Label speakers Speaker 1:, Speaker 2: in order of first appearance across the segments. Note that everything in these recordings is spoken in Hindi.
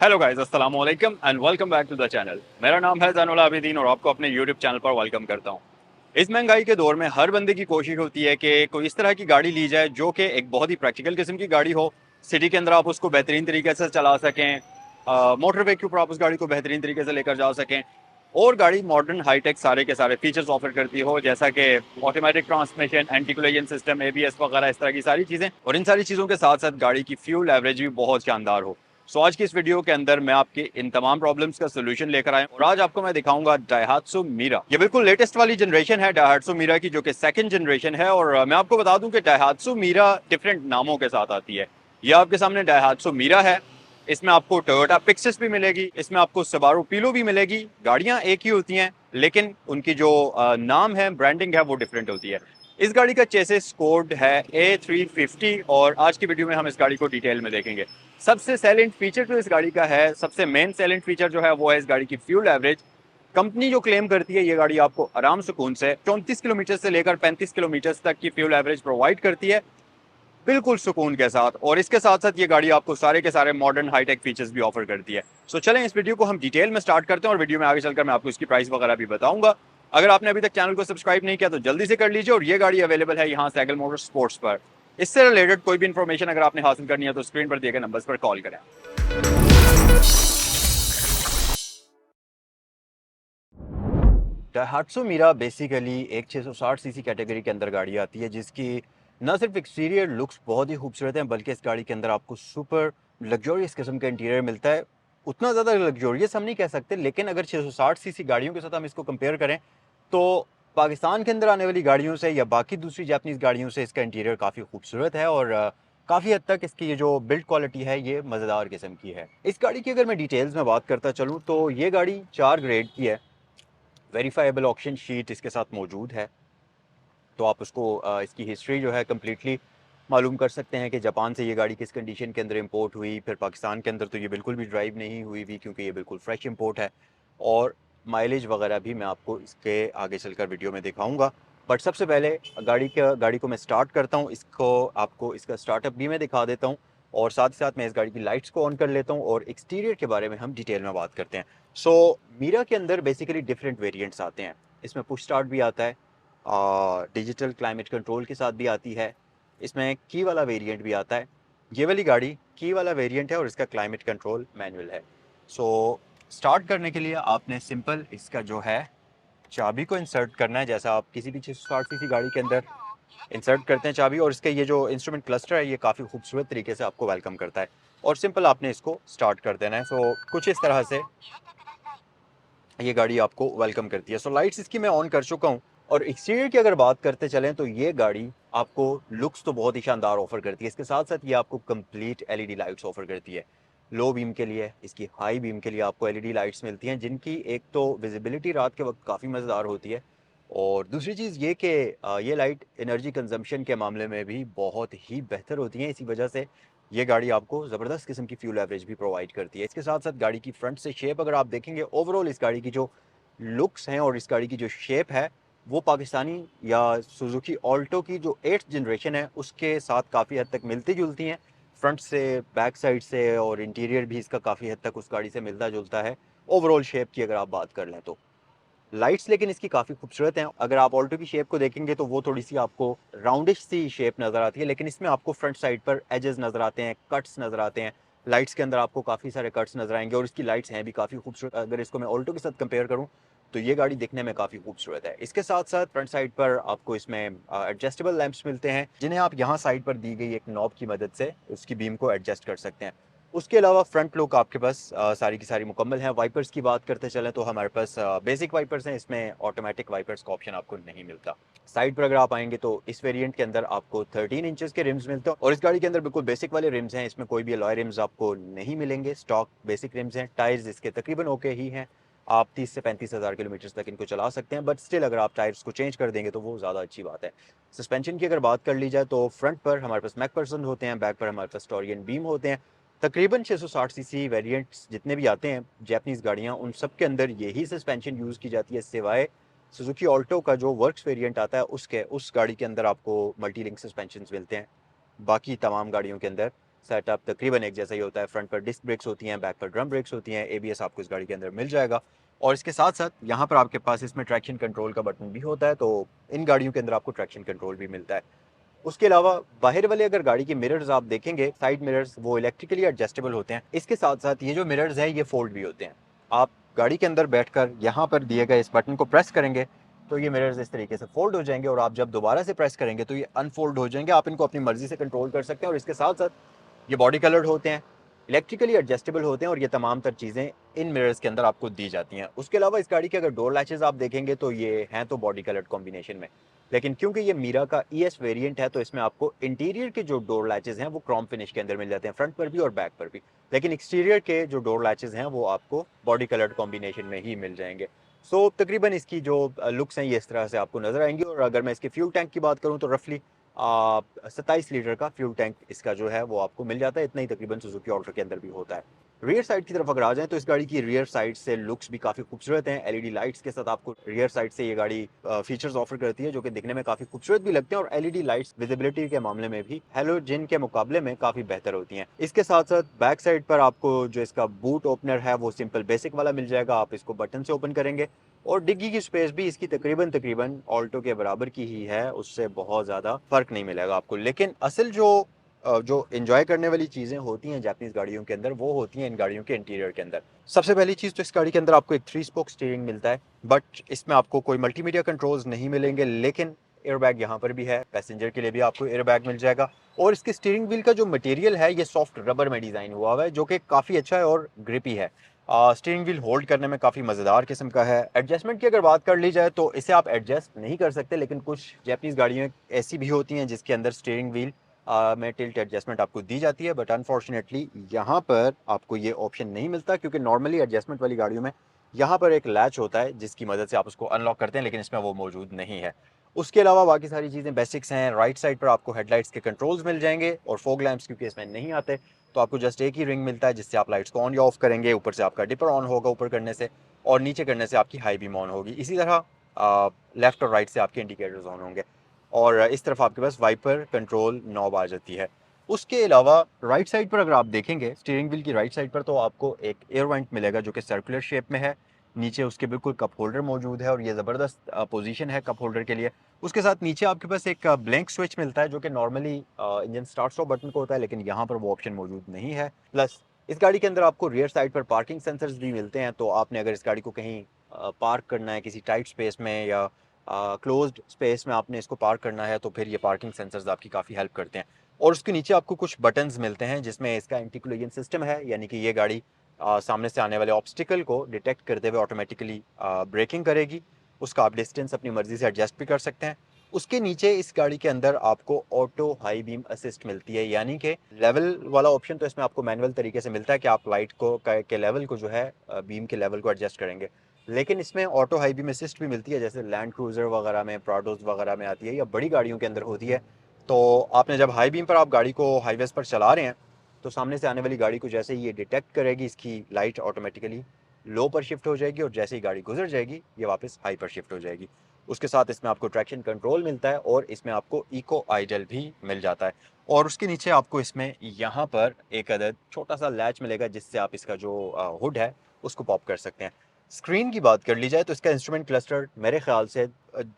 Speaker 1: हेलो गाइस, अस्सलाम वालेकुम and welcome back to the channel. मेरा नाम है ज़ैनुल आबिदीन और आपको अपने यूट्यूब चैनल पर वेलकम करता हूं। इस महंगाई के दौर में हर बंदे की कोशिश होती है कि कोई इस तरह की गाड़ी ली जाए जो कि एक बहुत ही प्रैक्टिकल किस्म की गाड़ी हो। सिटी के अंदर आप उसको बेहतरीन तरीके से चला सकें, मोटरवे के ऊपर आप उस गाड़ी को बेहतरीन तरीके से लेकर जा सकें, और गाड़ी मॉडर्न हाईटेक सारे के सारे फीचर्स ऑफर करती हो, जैसा कि automatic transmission, anti collision system, ABS वगैरह, इस तरह की सारी चीज़ें। और इन सारी चीज़ों के साथ साथ गाड़ी की फ्यूल एवरेज भी बहुत शानदार हो। सो आज की इस वीडियो के अंदर मैं आपके इन तमाम प्रॉब्लम्स का सोल्यूशन लेकर आया और आज आपको मैं दिखाऊंगा डायहात्सु मीरा। ये बिल्कुल लेटेस्ट वाली जनरेशन है डायहात्सु मीरा की, जो कि सेकंड जनरेशन है। और मैं आपको बता दूं कि डायहात्सु मीरा डिफरेंट नामों के साथ आती है। ये आपके सामने डायहात्सु मीरा है। इसमें आपको टोयोटा पिक्सेस भी मिलेगी, इसमें आपको सबारू पीलो भी मिलेगी। गाड़ियां एक ही होती हैं लेकिन उनकी जो नाम है, ब्रांडिंग है, वो डिफरेंट होती है। इस गाड़ी का चेसिस कोड है A350 और आज की वीडियो में हम इस गाड़ी को डिटेल में देखेंगे। सबसे सैलेंट फीचर जो इस गाड़ी का है, सबसे मेन सैलेंट फीचर जो है वो है इस गाड़ी की फ्यूल एवरेज। कंपनी जो क्लेम करती है ये गाड़ी आपको आराम सुकून से 34 किलोमीटर से लेकर 35 किलोमीटर तक की फ्यूल एवरेज प्रोवाइड करती है, बिल्कुल सुकून के साथ। और इसके साथ साथ ये गाड़ी आपको सारे के सारे मॉडर्न हाईटेक फीचर्स भी ऑफर करती है। सो चलें इस वीडियो को हम डिटेल में स्टार्ट करते हैं और वीडियो में आगे चलकर मैं आपको इसकी प्राइस वगैरह भी बताऊंगा। अगर आपने अभी तक चैनल को सब्सक्राइब नहीं किया तो जल्दी से कर लीजिए। और ये गाड़ी अवेलेबल है यहाँ सैगल मोटर स्पोर्ट्स पर। इससे रिलेटेड कोई भी इन्फॉर्मेशन अगर आपने हासिल करनी है तो स्क्रीन पर दिए गए नंबर्स पर कॉल करें। डायहात्सु मीरा बेसिकली एक 660 सीसी कैटेगरी के अंदर गाड़ी आती है, जिसकी न सिर्फ एक्सटीरियर लुक्स बहुत ही खूबसूरत हैं बल्कि इस गाड़ी के अंदर आपको सुपर लग्जोरियस किस्म का इंटीरियर मिलता है। उतना ज़्यादा लग्जोरियस हम नहीं कह सकते, लेकिन अगर 660 सीसी गाड़ियों के साथ हम इसको कंपेयर करें तो पाकिस्तान के अंदर आने वाली गाड़ियों से या बाकी दूसरी जापानीज़ गाड़ियों से इसका इंटीरियर काफ़ी खूबसूरत है और काफ़ी हद तक इसकी ये जो बिल्ड क्वालिटी है ये मज़ेदार किस्म की है। इस गाड़ी की अगर मैं डिटेल्स में बात करता चलूँ तो ये गाड़ी 4 ग्रेड की है। वेरीफाइबल ऑक्शन शीट इसके साथ मौजूद है, तो आप उसको इसकी हिस्ट्री जो है कम्प्लीटली मालूम कर सकते हैं कि जापान से ये गाड़ी किस कंडीशन के अंदर इंपोर्ट हुई। फिर पाकिस्तान के अंदर तो ये बिल्कुल भी ड्राइव नहीं हुई हुई क्योंकि ये बिल्कुल फ्रेश इंपोर्ट है। और माइलेज वगैरह भी मैं आपको इसके आगे चलकर वीडियो में दिखाऊंगा। बट सबसे पहले गाड़ी को मैं स्टार्ट करता हूँ। इसको आपको इसका स्टार्टअप भी मैं दिखा देता हूँ और साथ ही साथ मैं इस गाड़ी की लाइट्स को ऑन कर लेता हूँ और एक्सटीरियर के बारे में हम डिटेल में बात करते हैं। सो मीरा के अंदर बेसिकली डिफरेंट वेरिएंट्स आते हैं। इसमें पुश स्टार्ट भी आता है, डिजिटल क्लाइमेट कंट्रोल के साथ भी आती है, इसमें की वाला वेरिएंट भी आता है। ये वाली गाड़ी की वाला वेरिएंट है और इसका क्लाइमेट कंट्रोल मैनुअल है। सो स्टार्ट करने के लिए आपने सिंपल इसका जो है चाबी को इंसर्ट करना है, जैसा आप किसी भी 660 सीसी गाड़ी के अंदर इंसर्ट करते हैं चाबी। और इसके ये जो इंस्ट्रूमेंट क्लस्टर है ये काफ़ी खूबसूरत तरीके से आपको वेलकम करता है और सिंपल आपने इसको स्टार्ट कर देना है। सो कुछ इस तरह से ये गाड़ी आपको वेलकम करती है। सो लाइट्स इसकी मैं ऑन कर चुका हूँ। और एक्सटीरियर की अगर बात करते चलें तो ये गाड़ी आपको लुक्स तो बहुत ही शानदार ऑफर करती है, इसके साथ साथ ये आपको कंप्लीट एलईडी लाइट्स ऑफर करती है। लो बीम के लिए, इसकी हाई बीम के लिए आपको एलईडी लाइट्स मिलती हैं, जिनकी एक तो विजिबिलिटी रात के वक्त काफ़ी मज़ेदार होती है और दूसरी चीज़ ये कि ये लाइट एनर्जी कंजम्पशन के मामले में भी बहुत ही बेहतर होती हैं। इसी वजह से ये गाड़ी आपको ज़बरदस्त किस्म की फ्यूल एवरेज भी प्रोवाइड करती है। इसके साथ साथ गाड़ी की फ्रंट से शेप अगर आप देखेंगे, ओवरऑल इस गाड़ी की जो लुक्स हैं और इस गाड़ी की जो शेप है वो पाकिस्तानी या सुजुकी ऑल्टो की जो 8th जनरेशन है उसके साथ काफ़ी हद तक मिलती जुलती हैं, फ्रंट से, बैक साइड से, और इंटीरियर भी इसका काफ़ी हद तक उस गाड़ी से मिलता जुलता है ओवरऑल शेप की अगर आप बात कर लें तो। लाइट्स लेकिन इसकी काफ़ी खूबसूरत हैं। अगर आप ऑल्टो की शेप को देखेंगे तो वो थोड़ी सी आपको राउंडिश सी शेप नज़र आती है, लेकिन इसमें आपको फ्रंट साइड पर एजेस नज़र आते हैं, कट्स नज़र आते हैं। लाइट्स के अंदर आपको काफ़ी सारे कट्स नज़र आएंगे और इसकी लाइट्स हैं भी काफ़ी खूबसूरत। अगर इसको मैं ऑल्टो के साथ कंपेयर करूँ तो ये गाड़ी दिखने में काफ़ी खूबसूरत है। इसके साथ साथ फ्रंट साइड पर आपको इसमें एडजस्टेबल लैंप्स मिलते हैं, जिन्हें आप यहाँ साइड पर दी गई एक नॉब की मदद से उसकी बीम को एडजस्ट कर सकते हैं। उसके अलावा फ्रंट लुक आपके पास सारी की सारी मुकम्मल है। वाइपर्स की बात करते चलें तो हमारे पास बेसिक वाइपर्स हैं, इसमें ऑटोमेटिक वाइपर्स का ऑप्शन आपको नहीं मिलता। साइड पर अगर आप आएंगे तो इस वेरिएंट के अंदर आपको 13 इंचेस के रिम्स मिलते हैं और इस गाड़ी के अंदर बिल्कुल बेसिक वाले रिम्स हैं, इसमें कोई भी अलॉय रिम्स आपको नहीं मिलेंगे, स्टॉक बेसिक रिम्स हैं। टायर्स इसके तकरीबन ओके ही हैं, आप 30 से 35 हज़ार किलोमीटर तक इनको चला सकते हैं, बट स्टिल अगर आप टायर्स को चेंज कर देंगे तो वो ज़्यादा अच्छी बात है। सस्पेंशन की अगर बात कर ली जाए तो फ्रंट पर हमारे पास मैकफर्सन होते हैं, बैक पर हमारे पास टोरियन बीम होते हैं। तकरीबन 660 सीसी वेरिएंट्स जितने भी आते हैं जैपनीज़ गाड़ियाँ, उन सब के अंदर यही सस्पेंशन यूज़ की जाती है, सिवाय सुजुकी ऑल्टो का जो वर्क्स वेरिएंट आता है उस गाड़ी के अंदर आपको मल्टी लिंक सस्पेंशन मिलते हैं। बाकी तमाम गाड़ियों के अंदर सेटअप तकरीबन एक जैसा ही होता है। फ्रंट पर डिस्क ब्रेक्स होती हैं, बैक पर ड्रम ब्रेक्स होती हैं, एबीएस आपको इस गाड़ी के अंदर मिल जाएगा। और इसके साथ साथ यहाँ पर आपके पास इसमें ट्रैक्शन कंट्रोल का बटन भी होता है, तो इन गाड़ियों के अंदर आपको ट्रैक्शन कंट्रोल भी मिलता है। उसके अलावा बाहर वाले अगर गाड़ी के मिरर्स आप देखेंगे, साइड मिरर्स वो इलेक्ट्रिकली एडजस्टेबल होते हैं। इसके साथ साथ ये जो मिरर्स हैं ये फोल्ड भी होते हैं। आप गाड़ी के अंदर बैठकर यहाँ पर दिए गए इस बटन को प्रेस करेंगे तो ये मिरर्स इस तरीके से फोल्ड हो जाएंगे, और आप जब दोबारा से प्रेस करेंगे तो ये अनफोल्ड हो जाएंगे। आप इनको अपनी मर्जी से कंट्रोल कर सकते हैं। और इसके साथ साथ ये बॉडी कलर्ड होते हैं, इलेक्ट्रिकली एडजस्टेबल होते हैं, और ये तमाम तर चीज़ें इन मिरर्स के अंदर आपको दी जाती हैं। उसके अलावा इस गाड़ी के अगर डोर लैचेस आप देखेंगे तो ये हैं तो बॉडी कलर्ड कॉम्बिनेशन में, लेकिन क्योंकि ये मीरा का ईएस वेरिएंट है तो इसमें आपको इंटीरियर के जो डोर लैचेस हैं वो क्रोम फिनिश के अंदर मिल जाते हैं, फ्रंट पर भी और बैक पर भी। लेकिन एक्सटीरियर के जो डोर लैचेस हैं वो आपको बॉडी कलर्ड कॉम्बिनेशन में ही मिल जाएंगे। सो तकरीबन इसकी जो लुक्स हैं ये इस तरह से आपको नजर आएंगी। और अगर मैं इसके फ्यूल टैंक की बात करूं तो रफली 27 लीटर का फ्यूल टैंक इसका जो है वो आपको मिल जाता है। इतना ही तकरीबन सुजुकी ऑल्ट्रा के अंदर भी होता है। रियर साइड की तरफ अगर आ जाएं तो इस गाड़ी की रियर साइड से लुक्स भी काफ़ी खूबसूरत हैं। एलईडी लाइट्स के साथ आपको रियर साइड से ये गाड़ी फीचर्स ऑफर करती है जो कि दिखने में काफ़ी खूबसूरत भी लगते हैं, और एलईडी लाइट्स विजिबिलिटी के मामले में भी हैलोजन के मुकाबले में काफ़ी बेहतर होती हैं। इसके साथ साथ बैक साइड पर आपको जो इसका बूट ओपनर है वो सिंपल बेसिक वाला मिल जाएगा। आप इसको बटन से ओपन करेंगे, और डिग्गी की स्पेस भी इसकी तकरीबन तकरीबन ऑल्टो के बराबर की ही है, उससे बहुत ज़्यादा फर्क नहीं मिलेगा आपको। लेकिन असल जो एंजॉय करने वाली चीज़ें होती हैं जापानीज गाड़ियों के अंदर वो होती हैं इन गाड़ियों के इंटीरियर के अंदर। सबसे पहली चीज़ तो इस गाड़ी के अंदर आपको एक 3 स्पोक स्टीयरिंग मिलता है, बट इसमें आपको कोई मल्टीमीडिया कंट्रोल्स नहीं मिलेंगे। लेकिन एयरबैग यहाँ पर भी है, पैसेंजर के लिए भी आपको एयरबैग मिल जाएगा। और इसके स्टीयरिंग व्हील का जो मटेरियल है ये सॉफ्ट रबर में डिज़ाइन हुआ हुआ है जो कि काफ़ी अच्छा है और ग्रिपी है। स्टीयरिंग व्हील होल्ड करने में काफ़ी मज़ेदार किस्म का है। एडजस्टमेंट की अगर बात कर ली जाए तो इसे आप एडजस्ट नहीं कर सकते, लेकिन कुछ जापानीज गाड़ियाँ ऐसी भी होती हैं जिसके अंदर स्टीयरिंग व्हील में टिल्ट एडजस्टमेंट आपको दी जाती है। बट अनफॉर्चुनेटली यहाँ पर आपको ये ऑप्शन नहीं मिलता, क्योंकि नॉर्मली एडजस्टमेंट वाली गाड़ियों में यहाँ पर एक लैच होता है जिसकी मदद से आप उसको अनलॉक करते हैं, लेकिन इसमें वो मौजूद नहीं है। उसके अलावा बाकी सारी चीज़ें बेसिक्स हैं। राइट साइड पर आपको हेडलाइट्स के कंट्रोल्स मिल जाएंगे, और फॉग लैंप्स क्योंकि इसमें नहीं आते तो आपको जस्ट एक ही रिंग मिलता है जिससे आप लाइट्स को ऑन या ऑफ करेंगे। ऊपर से आपका डिपर ऑन होगा ऊपर करने से, और नीचे करने से आपकी हाई बीम ऑन होगी। इसी तरह लेफ्ट और राइट से आपके इंडिकेटर्स ऑन होंगे, और इस तरफ आपके पास वाइपर कंट्रोल नॉब आ जाती है। उसके अलावा राइट साइड पर अगर आप देखेंगे स्टीयरिंग व्हील की राइट साइड पर तो आपको एक एयर वेंट मिलेगा जो कि सर्कुलर शेप में है। नीचे उसके बिल्कुल कप होल्डर मौजूद है, और ये ज़बरदस्त पोजीशन है कप होल्डर के लिए। उसके साथ नीचे आपके पास एक ब्लैंक स्विच मिलता है जो कि normally engine start stop button को होता है, लेकिन यहाँ पर वो ऑप्शन मौजूद नहीं है। प्लस इस गाड़ी के अंदर आपको रियर साइड पर पार्किंग सेंसर्स भी मिलते हैं, तो आपने अगर इस गाड़ी को कहीं पार्क करना है किसी टाइट स्पेस में या क्लोज्ड स्पेस में आपने इसको पार्क करना है तो फिर ये पार्किंग सेंसर्स आपकी काफ़ी हेल्प करते हैं। और उसके नीचे आपको कुछ बटन्स मिलते हैं जिसमें इसका एंटी कोलिजन सिस्टम है, यानी कि ये गाड़ी सामने से आने वाले ऑब्स्टिकल को डिटेक्ट करते हुए ऑटोमेटिकली ब्रेकिंग करेगी। उसका आप डिस्टेंस अपनी मर्जी से एडजस्ट भी कर सकते हैं। उसके नीचे इस गाड़ी के अंदर आपको ऑटो हाई बीम असिस्ट मिलती है, यानी कि लेवल वाला ऑप्शन तो इसमें आपको मैनुअल तरीके से मिलता है कि आप लाइट को के लेवल को जो है बीम के लेवल को एडजस्ट करेंगे। लेकिन इसमें ऑटो हाई बीम असिस्ट भी मिलती है, जैसे लैंड क्रूजर वगैरह में, प्राडोज वगैरह में आती है या बड़ी गाड़ियों के अंदर होती है। तो आपने जब हाई बीम पर आप गाड़ी को हाईवेज पर चला रहे हैं तो सामने से आने वाली गाड़ी को जैसे ही ये डिटेक्ट करेगी इसकी लाइट ऑटोमेटिकली लो पर शिफ्ट हो जाएगी, और जैसे ही गाड़ी गुजर जाएगी ये वापस हाई पर शिफ्ट हो जाएगी। उसके साथ इसमें आपको ट्रैक्शन कंट्रोल मिलता है, और इसमें आपको इको आइडल भी मिल जाता है। और उसके नीचे आपको इसमें यहाँ पर एक अदद छोटा सा लैच मिलेगा जिससे आप इसका जो हुड है उसको पॉप कर सकते हैं। स्क्रीन की बात कर ली जाए तो इसका इंस्ट्रूमेंट क्लस्टर मेरे ख्याल से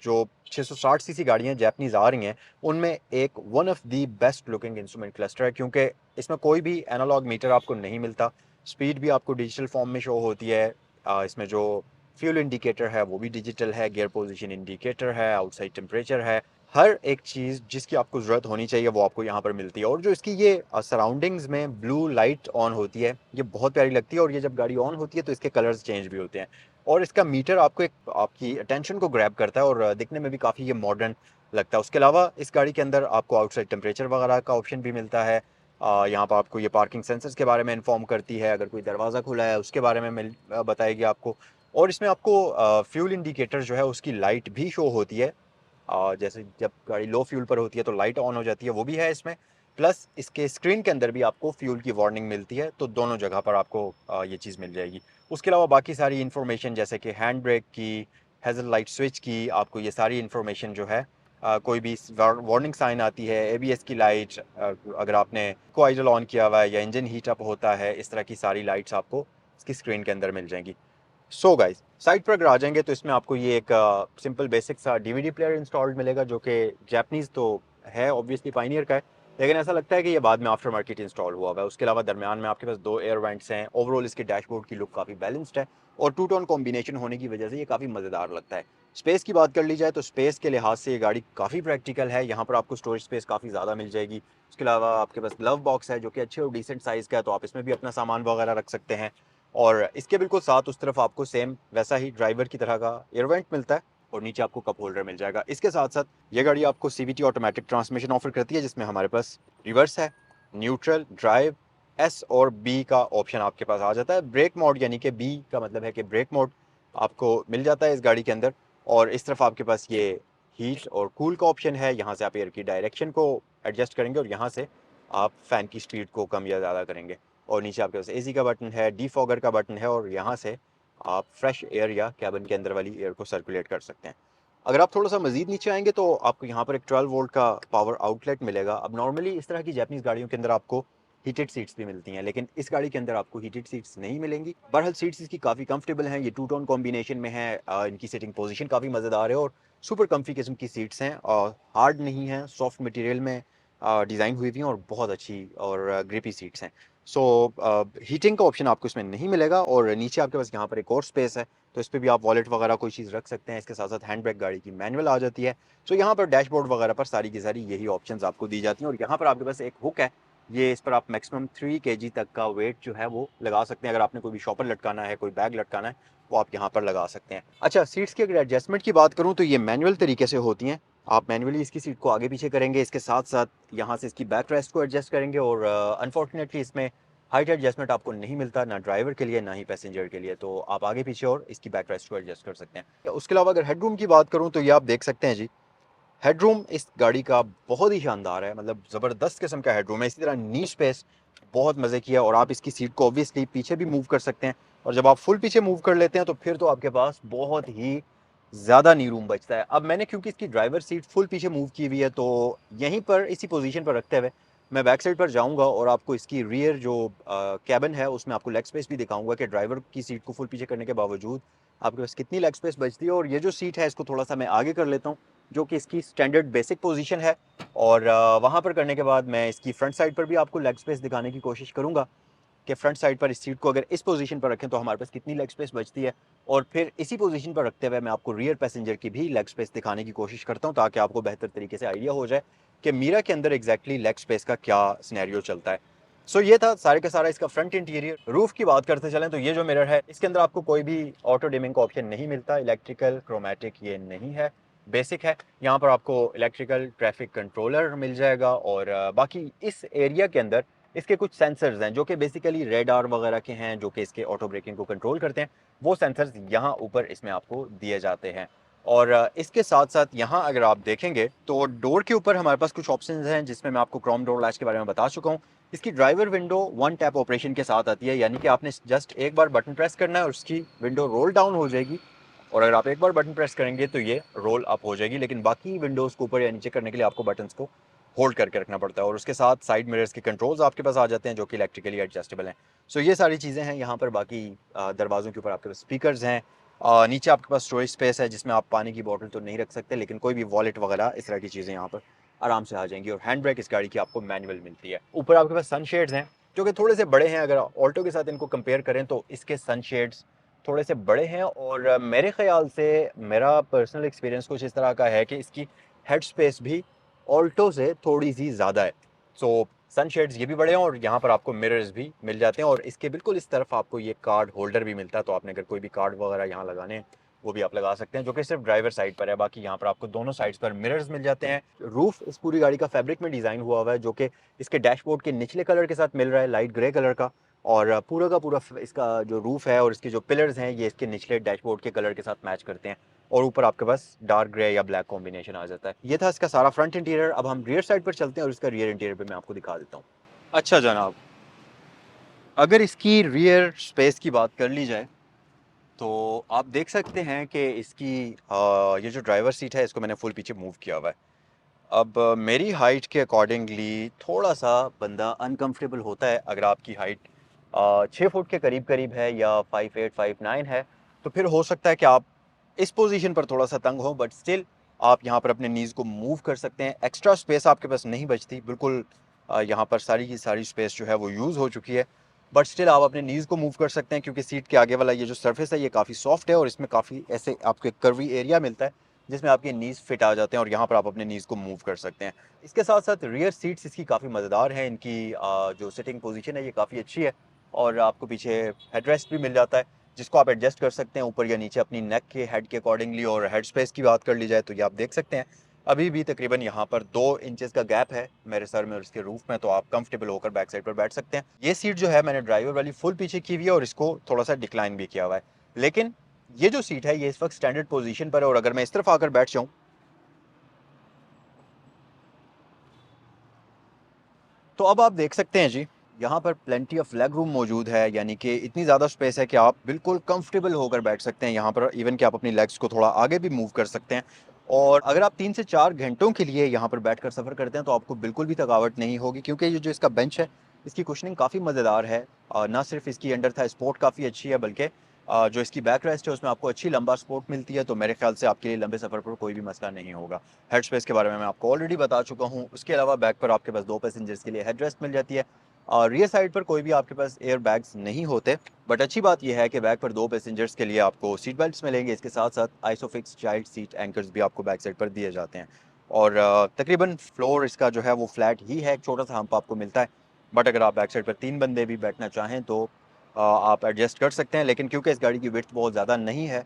Speaker 1: जो 660 सीसी गाड़ियाँ जापानीज आ रही हैं उनमें एक one of the best looking instrument cluster है, क्योंकि इसमें कोई भी एनालॉग मीटर आपको नहीं मिलता। स्पीड भी आपको डिजिटल फॉर्म में शो होती है। इसमें जो फ्यूल इंडिकेटर है वो भी डिजिटल है, गियर पोजीशन इंडिकेटर है, आउटसाइड टेम्परेचर है। हर एक चीज़ जिसकी आपको ज़रूरत होनी चाहिए वो आपको यहाँ पर मिलती है। और जो इसकी ये सराउंडिंग्स में ब्लू लाइट ऑन होती है ये बहुत प्यारी लगती है, और ये जब गाड़ी ऑन होती है तो इसके कलर्स चेंज भी होते हैं। और इसका मीटर आपको एक आपकी अटेंशन को ग्रैब करता है, और दिखने में भी काफ़ी ये मॉडर्न लगता है। उसके अलावा इस गाड़ी के अंदर आपको आउटसाइड टेम्परेचर वगैरह का ऑप्शन भी मिलता है। यहाँ पर आपको ये पार्किंग सेंसर्स के बारे में इन्फॉर्म करती है, अगर कोई दरवाज़ा खुला है उसके बारे में बताएगी आपको। और इसमें आपको फ्यूल इंडिकेटर जो है उसकी लाइट भी शो होती है। जैसे जब गाड़ी लो फ्यूल पर होती है तो लाइट ऑन हो जाती है, वो भी है इसमें। प्लस इसके स्क्रीन के अंदर भी आपको फ्यूल की वार्निंग मिलती है, तो दोनों जगह पर आपको ये चीज़ मिल जाएगी। उसके अलावा बाकी सारी इन्फॉर्मेशन जैसे कि हैंड ब्रेक की, हेज़ल लाइट स्विच की, आपको ये सारी इन्फॉर्मेशन जो है कोई भी वार्निंग साइन आती है, एबीएस की लाइट, अगर आपने को आइडल ऑन किया हुआ है या इंजन हीट अप होता है, इस तरह की सारी लाइट्स आपको इसकी स्क्रीन के अंदर मिल जाएंगी। सो गाइस, साइड पर अगर आ जाएंगे तो इसमें आपको ये एक सिंपल बेसिक सा डीवीडी प्लेयर इंस्टॉल्ड मिलेगा, जो कि जापानीज़ तो है, ऑब्वियसली पाइनियर का है, लेकिन ऐसा लगता है कि ये बाद में आफ्टर मार्केट इंस्टॉल हुआ हुआ है। उसके अलावा दरमियान में आपके पास 2 एयर वेंट्स हैं। ओवरऑल इसके डैशबोर्ड की लुक काफ़ी बैलेंस्ड है और टू टोन कॉम्बिनेशन होने की वजह से ये काफ़ी मज़ेदार लगता है। स्पेस की बात कर ली जाए तो स्पेस के लिहाज से ये गाड़ी काफ़ी प्रैक्टिकल है। यहाँ पर आपको स्टोरेज स्पेस काफ़ी ज़्यादा मिल जाएगी। उसके अलावा आपके पास ग्लव बॉक्स है जो कि अच्छे और डिसेंट साइज़ का है, तो आप इसमें भी अपना सामान वगैरह रख सकते हैं। और इसके बिल्कुल साथ उस तरफ आपको सेम वैसा ही ड्राइवर की तरह का एयर वेंट मिलता है और नीचे आपको कप होल्डर मिल जाएगा। इसके साथ साथ ये गाड़ी आपको सीवीटी ऑटोमेटिक ट्रांसमिशन ऑफर करती है, जिसमें हमारे पास रिवर्स है, न्यूट्रल, ड्राइव, एस और बी का ऑप्शन आपके पास आ जाता है। ब्रेक मोड यानी कि बी का मतलब है कि ब्रेक मोड आपको मिल जाता है इस गाड़ी के अंदर। और इस तरफ आपके पास ये हीट और कूल का ऑप्शन है, यहाँ से आप एयर की डायरेक्शन को एडजस्ट करेंगे और यहाँ से आप फ़ैन की स्पीड को कम या ज़्यादा करेंगे। और नीचे आपके पास एसी का बटन है, डीफॉगर का बटन है और यहाँ से आप फ्रेश एयर या कैबिन के अंदर वाली एयर को सर्कुलेट कर सकते हैं। अगर आप थोड़ा सा मजीद नीचे आएंगे तो आपको यहाँ पर एक 12 वोल्ट का पावर आउटलेट मिलेगा। अब नॉर्मली इस तरह की जापानीज़ गाड़ियों के अंदर आपको हीटेड सीट्स भी मिलती हैं, लेकिन इस गाड़ी के अंदर आपको हीटेड सीट्स नहीं मिलेंगी। बहरहाल सीट्स इसकी काफ़ी कंफर्टेबल हैं, ये टू टोन कॉम्बिनेशन में है, इनकी सिटिंग पोजीशन काफ़ी मज़ेदार है और सुपर कम्फी किस्म की सीट्स हैं और हार्ड नहीं है, सॉफ्ट मटेरियल में डिज़ाइन हुई हुई हैं और बहुत अच्छी और ग्रिपी सीट्स हैं। सो हीटिंग का ऑप्शन आपको इसमें नहीं मिलेगा। और नीचे आपके पास यहाँ पर एक और स्पेस है, तो इस पर भी आप वॉलेट वगैरह कोई चीज़ रख सकते हैं। इसके साथ साथ हैंड ब्रेक गाड़ी की मैनुअल आ जाती है। सो यहाँ पर डैशबोर्ड वगैरह पर सारी की सारी यही ऑप्शंस आपको दी जाती हैं और यहाँ पर आपके पास एक हुक है, ये इस पर आप मैक्सिमम 3 kg तक का वेट जो है वो लगा सकते हैं। अगर आपने कोई भी शॉपर लटकाना है, कोई बैग लटकाना है, वो आप यहाँ पर लगा सकते हैं। अच्छा, सीट्स की अगर एडजस्टमेंट की बात करूँ तो ये मैनुअल तरीके से होती हैं। आप मैनुअली इसकी सीट को आगे पीछे करेंगे, इसके साथ साथ यहाँ से इसकी बैक रेस्ट को एडजस्ट करेंगे और अनफॉर्चुनेटली इसमें हाइट एडजस्टमेंट आपको नहीं मिलता, ना ड्राइवर के लिए ना ही पैसेंजर के लिए, तो आप आगे पीछे और इसकी बैक रेस्ट को एडजस्ट कर सकते हैं। उसके अलावा अगर हेडरूम की बात करूँ तो ये आप देख सकते हैं जी, हेडरूम इस गाड़ी का बहुत ही शानदार है, मतलब ज़बरदस्त किस्म का हेडरूम है। इसी तरह नी स्पेस बहुत मज़े की है और आप इसकी सीट को ऑब्वियसली पीछे भी मूव कर सकते हैं और जब आप फुल पीछे मूव कर लेते हैं तो फिर तो आपके पास बहुत ही ज़्यादा नी रूम बचता है। अब मैंने क्योंकि इसकी ड्राइवर सीट फुल पीछे मूव की हुई है, तो यहीं पर इसी पोजीशन पर रखते हुए मैं बैक साइड पर जाऊंगा और आपको इसकी रियर जो कैबिन है उसमें आपको लेग स्पेस भी दिखाऊंगा कि ड्राइवर की सीट को फुल पीछे करने के बावजूद आपके पास कितनी लेग स्पेस बचती है। और ये जो सीट है इसको थोड़ा सा मैं आगे कर लेता हूँ, जो कि इसकी स्टैंडर्ड बेसिक पोजीशन है, और वहाँ पर करने के बाद मैं इसकी फ्रंट साइड पर भी आपको लेग स्पेस दिखाने की कोशिश करूँगा कि फ्रंट साइड पर इस सीट को अगर इस पोजीशन पर रखें तो हमारे पास कितनी लेग स्पेस बचती है। और फिर इसी पोजीशन पर रखते हुए मैं आपको रियर पैसेंजर की भी लेग स्पेस दिखाने की कोशिश करता हूँ, ताकि आपको बेहतर तरीके से आइडिया हो जाए कि मीरा के अंदर एग्जैक्टली लेग स्पेस का क्या सिनेरियो चलता है। सो ये था सारे का सारा इसका फ्रंट इंटीरियर। रूफ की बात करते चलें तो ये जो मिरर है इसके अंदर आपको कोई भी ऑटो डिमिंग का ऑप्शन नहीं मिलता, इलेक्ट्रिकल क्रोमैटिक ये नहीं है, बेसिक है। यहाँ पर आपको इलेक्ट्रिकल ट्रैफिक कंट्रोलर मिल जाएगा और बाकी इस एरिया के अंदर इसके कुछ सेंसर्स हैं जो कि बेसिकली रेडार वगैरह के हैं, जो कि इसके ऑटो ब्रेकिंग को कंट्रोल करते हैं। वो सेंसर्स यहाँ ऊपर इसमें आपको दिए जाते हैं। और इसके साथ साथ यहाँ अगर आप देखेंगे तो डोर के ऊपर हमारे पास कुछ ऑप्शंस हैं, जिसमें मैं आपको क्रोम डोर लैच के बारे में बता चुका हूँ। इसकी driver window one tap operation के साथ आती है, यानी कि आपने जस्ट एक बार बटन प्रेस करना है और उसकी विंडो रोल डाउन हो जाएगी, और अगर आप एक बार बटन प्रेस करेंगे तो ये रोल अप हो जाएगी। लेकिन बाकी विंडोज़ को ऊपर या नीचे करने के लिए आपको बटन्स को होल्ड करके रखना पड़ता है। और उसके साथ साइड मिरर्स के कंट्रोल्स आपके पास आ जाते हैं जो कि इलेक्ट्रिकली एडजस्टेबल हैं। सो ये सारी चीज़ें हैं यहाँ पर। बाकी दरवाज़ों के ऊपर आपके पास स्पीकर्स हैं, नीचे आपके पास स्टोरेज स्पेस है जिसमें आप पानी की बोतल तो नहीं रख सकते, लेकिन कोई भी वॉलेट वगैरह इस तरह की चीज़ें यहाँ पर आराम से आ जाएंगी। और हैंड ब्रेक इस गाड़ी की आपको मैनुअल मिलती है। ऊपर आपके पास सनशेड्स हैं जो कि थोड़े से बड़े हैं, अगर ऑल्टो के साथ इनको कंपेयर करें तो इसके सनशेड्स थोड़े से बड़े हैं। और मेरे ख्याल से मेरा पर्सनल एक्सपीरियंस कुछ इस तरह का है कि इसकी हेड स्पेस भी ऑल्टो से थोड़ी सी ज़्यादा है। सो सनशेड्स ये भी बड़े हैं और यहाँ पर आपको मिरर्स भी मिल जाते हैं और इसके बिल्कुल इस तरफ आपको ये कार्ड होल्डर भी मिलता है, तो आपने अगर कोई भी कार्ड वगैरह यहाँ लगाने हैं वो भी आप लगा सकते हैं, जो कि सिर्फ ड्राइवर साइड पर है। बाकी यहाँ पर आपको दोनों साइड्स पर मिरर्स मिल जाते हैं। रूफ इस पूरी गाड़ी का फैब्रिक में डिज़ाइन हुआ हुआ है, जो कि इसके डैशबोर्ड के निचले कलर के साथ मिल रहा है, लाइट ग्रे कलर का। और पूरा का पूरा इसका जो रूफ है और इसके जो पिलर्स हैं ये इसके निचले डैशबोर्ड के कलर के साथ मैच करते हैं। और ऊपर आपके पास डार्क ग्रे या ब्लैक कॉम्बिनेशन आ जाता है। ये था इसका सारा फ्रंट इंटीरियर। अब हम रियर साइड पर चलते हैं और इसका रियर इंटीरियर पे मैं आपको दिखा देता हूँ। अच्छा जनाब, अगर इसकी रियर स्पेस की बात कर ली जाए तो आप देख सकते हैं कि इसकी ये जो ड्राइवर सीट है इसको मैंने फुल पीछे मूव किया हुआ है। अब मेरी हाइट के अकॉर्डिंगली थोड़ा-सा बंदा अनकंफर्टेबल होता है अगर आपकी हाइट 6 फुट के करीब-करीब है या 5'8", 5'9" है, तो फिर हो सकता है कि आप इस पोज़ीशन पर थोड़ा-सा तंग हो, बट स्टिल आप यहाँ पर अपने नीज़ को मूव कर सकते हैं। एक्स्ट्रा स्पेस आपके पास नहीं बचती, बिल्कुल यहाँ पर सारी की सारी स्पेस जो है वो यूज़ हो चुकी है। बट स्टिल आप अपने नीज़ को मूव कर सकते हैं क्योंकि सीट के आगे वाला ये जो सरफेस है ये काफ़ी सॉफ्ट है और इसमें काफ़ी ऐसे आपको एक कर्वी एरिया मिलता है जिसमें आपके नीज़ फिट आ जाते हैं और यहाँ पर आप अपने नीज़ को मूव कर सकते हैं। इसके साथ-साथ रियर सीट्स इसकी काफ़ी मज़ेदार हैं, इनकी जो सिटिंग पोज़ीशन है ये काफ़ी अच्छी है और आपको पीछे हेडरेस्ट भी मिल जाता है, जिसको आप एडजस्ट कर सकते हैं ऊपर या नीचे अपनी नेक के हेड के अकॉर्डिंगली। और हेड स्पेस की बात कर ली जाए तो ये आप देख सकते हैं, अभी भी तकरीबन यहाँ पर 2 इंचेस का गैप है मेरे सर में और इसके रूफ में, तो आप कंफर्टेबल होकर बैक साइड पर बैठ सकते हैं। ये सीट जो है मैंने ड्राइवर वाली फुल पीछे की हुई है और इसको थोड़ा-सा डिक्लाइन भी किया हुआ है। लेकिन ये जो सीट है ये इस वक्त स्टैंडर्ड पोजीशन पर है और अगर मैं इस तरफ आकर बैठ जाऊं तो अब आप देख सकते हैं जी, यहाँ पर प्लेंटी ऑफ लेग रूम मौजूद है, यानी कि इतनी ज़्यादा स्पेस है कि आप बिल्कुल कंफर्टेबल होकर बैठ सकते हैं यहाँ पर। इवन कि आप अपनी लेग्स को थोड़ा आगे भी मूव कर सकते हैं। और अगर आप 3 से 4 घंटों के लिए यहाँ पर बैठकर सफ़र करते हैं तो आपको बिल्कुल भी थकावट नहीं होगी क्योंकि ये जो इसका बेंच है, इसकी कुशनिंग काफ़ी मज़ेदार है। ना सिर्फ इसकी अंडर था सपोर्ट काफ़ी अच्छी है, बल्कि जो इसकी बैक रेस्ट है उसमें आपको अच्छी लंबा सपोर्ट मिलती है, तो मेरे ख्याल से आपके लिए लंबे सफ़र पर कोई भी मसला नहीं होगा। हेड स्पेस के बारे में मैं आपको ऑलरेडी बता चुका हूँ। उसके अलावा बैक पर आपके पास 2 पैसेंजर्स के लिए हेड रेस्ट मिल जाती है। रियर साइड पर कोई भी आपके पास एयर बैग्स नहीं होते, बट अच्छी बात यह है कि बैक पर 2 पैसेंजर्स के लिए आपको सीट बेल्ट्स मिलेंगे। इसके साथ-साथ आइसोफिक्स चाइल्ड सीट एंकर्स भी आपको बैक साइड पर दिए जाते हैं। और तकरीबन फ्लोर इसका जो है वो फ्लैट ही है, एक छोटा-सा हम्प आपको मिलता है। बट अगर आप बैक साइड पर 3 बंदे भी बैठना चाहें तो आप एडजस्ट कर सकते हैं, लेकिन क्योंकि इस गाड़ी की विड्थ बहुत ज़्यादा नहीं है,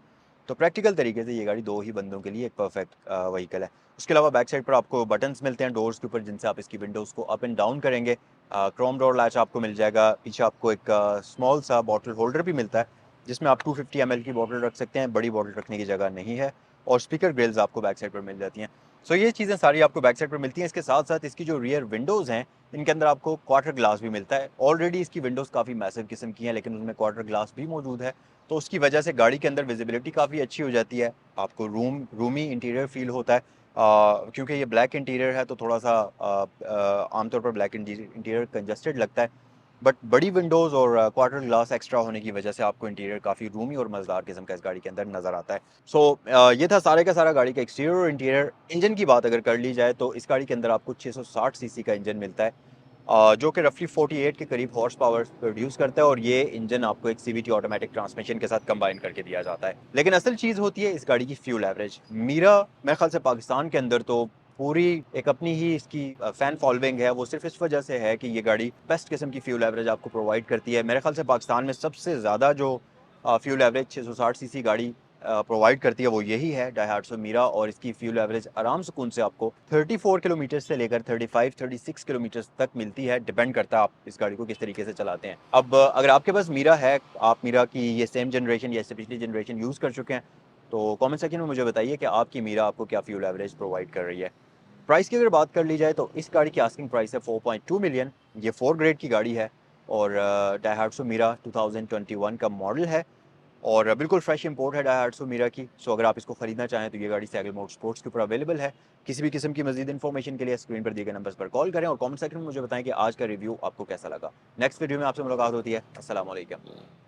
Speaker 1: तो प्रैक्टिकल तरीके से ये गाड़ी 2 ही बंदों के लिए एक परफेक्ट व्हीकल है। उसके अलावा बैक साइड पर आपको बटन्स मिलते हैं डोर्स के ऊपर, जिनसे आप इसकी विंडोज़ को अप एंड डाउन करेंगे। क्रोम डोर लैच आपको मिल जाएगा। पीछे आपको एक स्मॉल सा बॉटल होल्डर भी मिलता है, जिसमें आप 250 ml की बॉटल रख सकते हैं, बड़ी बॉटल रखने की जगह नहीं है। और स्पीकर ग्रिल्स आपको बैक साइड पर मिल जाती हैं। सो ये चीज़ें सारी आपको बैक साइड पर मिलती हैं। इसके साथ-साथ इसकी जो रियर विंडोज़ हैं, इनके अंदर आपको क्वार्टर ग्लास भी मिलता है। ऑलरेडी इसकी विंडोज़ काफ़ी मैसिव किस्म की हैं, लेकिन उनमें क्वार्टर ग्लास भी मौजूद है, तो उसकी वजह से गाड़ी के अंदर विजिबिलिटी काफ़ी अच्छी हो जाती है। आपको रूमी इंटीरियर फ़ील होता है। क्योंकि ये ब्लैक इंटीरियर है तो थोड़ा-सा आमतौर पर ब्लैक इंटीरियर कंजस्टेड लगता है। बट बड़ी विंडोज़ और क्वार्टर ग्लास एक्स्ट्रा होने की वजह से आपको इंटीरियर काफ़ी रूमी और मज़ेदार किस्म का इस गाड़ी के अंदर नज़र आता है। सो ये था सारे का सारा गाड़ी का एक्सटीरियर और इंटीरियर। इंजन की बात अगर कर ली जाए तो इस गाड़ी के अंदर आपको 660 सीसी का इंजन मिलता है, जो कि रफली 48 के करीब हॉर्स पावर प्रोड्यूस करता है और ये इंजन आपको एक सीवीटी ऑटोमेटिक ट्रांसमिशन के साथ कंबाइन करके दिया जाता है। लेकिन असल चीज़ होती है इस गाड़ी की फ्यूल एवरेज। मीरा मेरे ख्याल से पाकिस्तान के अंदर तो पूरी एक अपनी ही इसकी फ़ैन फॉलोइंग है, वो सिर्फ़ इस वजह से है कि ये गाड़ी बेस्ट किस्म की फ्यूल एवरेज आपको प्रोवाइड करती है। मेरे ख्याल से पाकिस्तान में सबसे ज़्यादा जो फ्यूल एवरेज 660 सीसी गाड़ी प्रोवाइड करती है वो यही है, डायहाट्सो मीरा। और इसकी फ्यूल एवरेज आराम सुकून से आपको 34 किलोमीटर से लेकर 35-36 किलोमीटर तक मिलती है। डिपेंड करता है आप इस गाड़ी को किस तरीके से चलाते हैं। अब अगर आपके पास मीरा है, आप मीरा की ये सेम जनरेशन या इससे पिछली जनरेशन यूज़ कर चुके हैं, तो कमेंट सेक्शन में मुझे बताइए कि आपकी मीरा आपको क्या फ्यूल एवरेज प्रोवाइड कर रही है। प्राइस की अगर बात कर ली जाए तो इस गाड़ी की आस्किंग प्राइस है 4.2 मिलियन। ये 4 ग्रेड की गाड़ी है और डायहाट्सो मीरा 2021 का मॉडल है और बिल्कुल फ्रेश इंपोर्ट है डायहाट्सो मीरा की। सो अगर आप इसको खरीदना चाहें तो ये गाड़ी सैगल मोटर स्पोर्ट्स के ऊपर अवेलेबल है। किसी भी किस्म की मजीद इन्फॉर्मेशन के लिए स्क्रीन पर दिए गए नंबर्स पर कॉल करें और कमेंट सेक्शन में मुझे बताएं कि आज का रिव्यू आपको कैसा लगा। नेक्स्ट वीडियो में आपसे मुलाकात होती है। अस्सलाम वालेकुम।